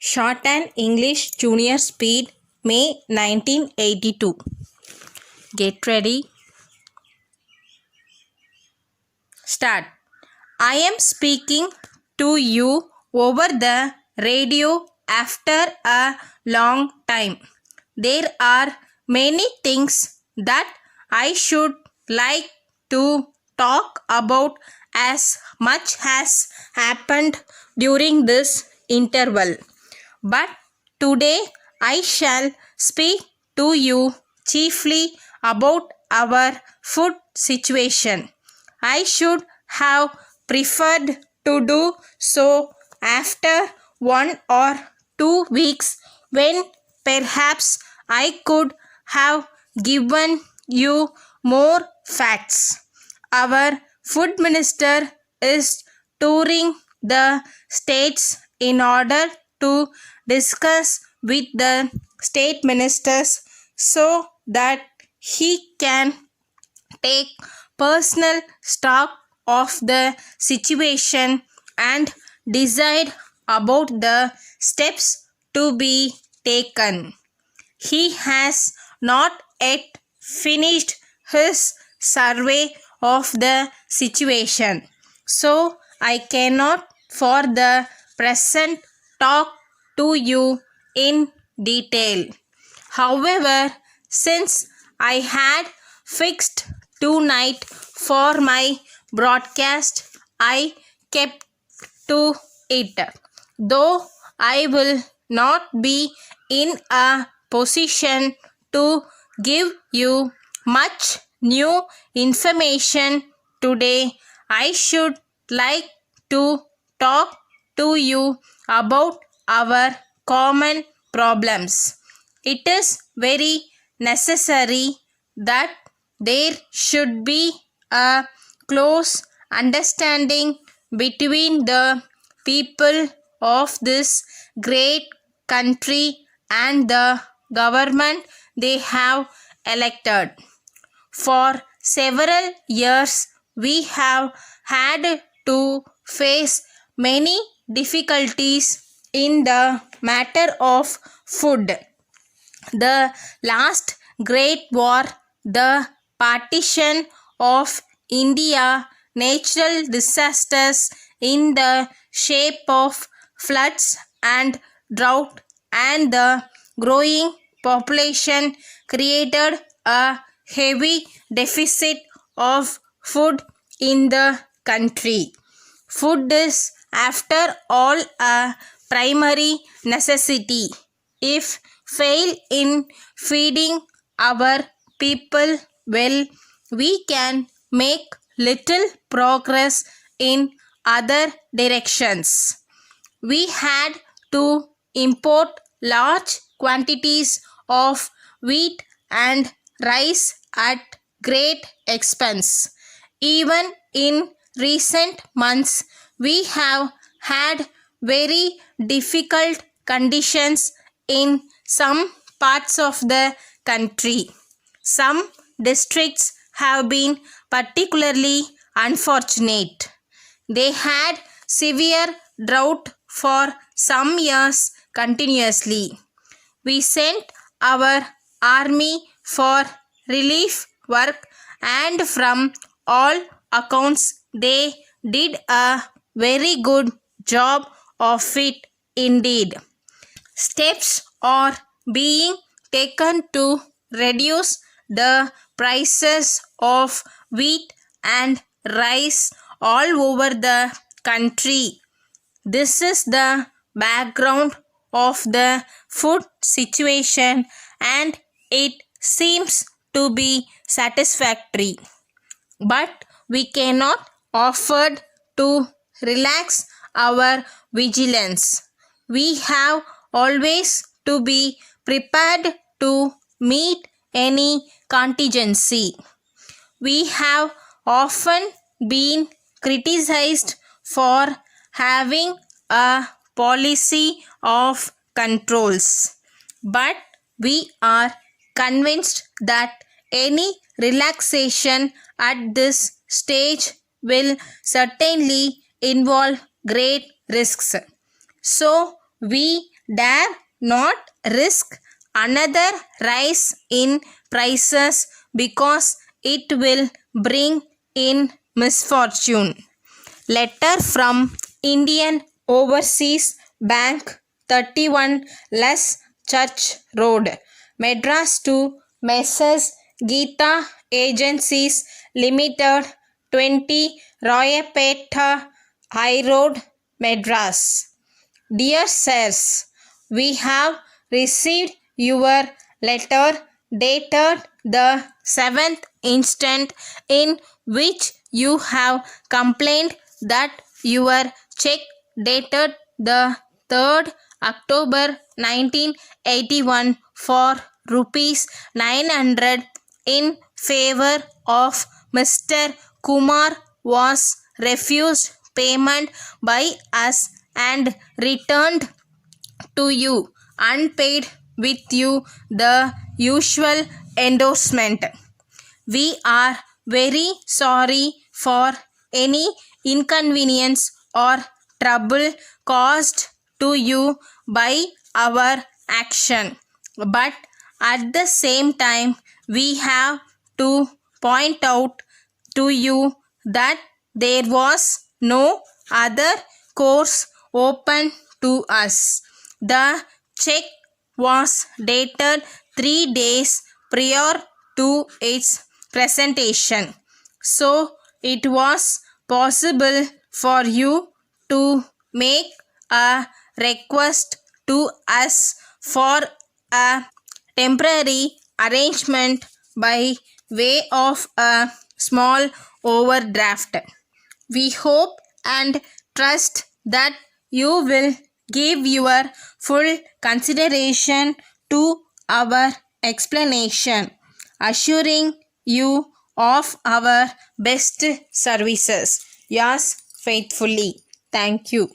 Shorthand English Junior Speed, May 1982. Get ready. Start. I am speaking to you over the radio after a long time. There are many things that I should like to talk about as much has happened during this interval. But today I shall speak to you chiefly about our food situation. I should have preferred to do so after 1 or 2 weeks when perhaps I could have given you more facts. Our food minister is touring the states in order to discuss with the state ministers so that he can take personal stock of the situation and decide about the steps to be taken. He has not yet finished his survey of the situation, so I cannot for the present talk to you in detail. However, since I had fixed tonight for my broadcast, I kept to it. Though I will not be in a position to give you much new information today, I should like to talk to you about our common problems. It is very necessary that there should be a close understanding between the people of this great country and the government they have elected. For several years, we have had to face many difficulties in the matter of food. The last great war, the partition of India, natural disasters in the shape of floods and drought, and the growing population created a heavy deficit of food in the country. Food is, after all, a primary necessity. If fail in feeding our people well, we can make little progress in other directions. We had to import large quantities of wheat and rice at great expense. Even in recent months, we have had very difficult conditions in some parts of the country. Some districts have been particularly unfortunate. They had severe drought for some years continuously. We sent our army for relief work, and from all accounts, they did a very good job of it indeed. Steps are being taken to reduce the prices of wheat and rice all over the country. This is the background of the food situation, and it seems to be satisfactory. But we cannot afford to relax our vigilance. We have always to be prepared to meet any contingency. We have often been criticized for having a policy of controls, but we are convinced that any relaxation at this stage will certainly involve great risks. So we dare not risk another rise in prices because it will bring in misfortune. Letter from Indian Overseas Bank, 31 Les Church Road, Madras to Messrs. Geeta Agencies Limited, 20 Royapeta High Road, Madras. Dear Sirs, we have received your letter dated the 7th instant, in which you have complained that your check dated the 3rd October 1981 for rupees 900 in favor of Mr. Kumar was refused payment by us and returned to you unpaid, with you the usual endorsement. We are very sorry for any inconvenience or trouble caused to you by our action, but at the same time we have to point out to you that there was no other course open to us. The check was dated 3 days prior to its presentation, so it was possible for you to make a request to us for a temporary arrangement by way of a small overdraft. We hope and trust that you will give your full consideration to our explanation, assuring you of our best services. Yours faithfully. Thank you.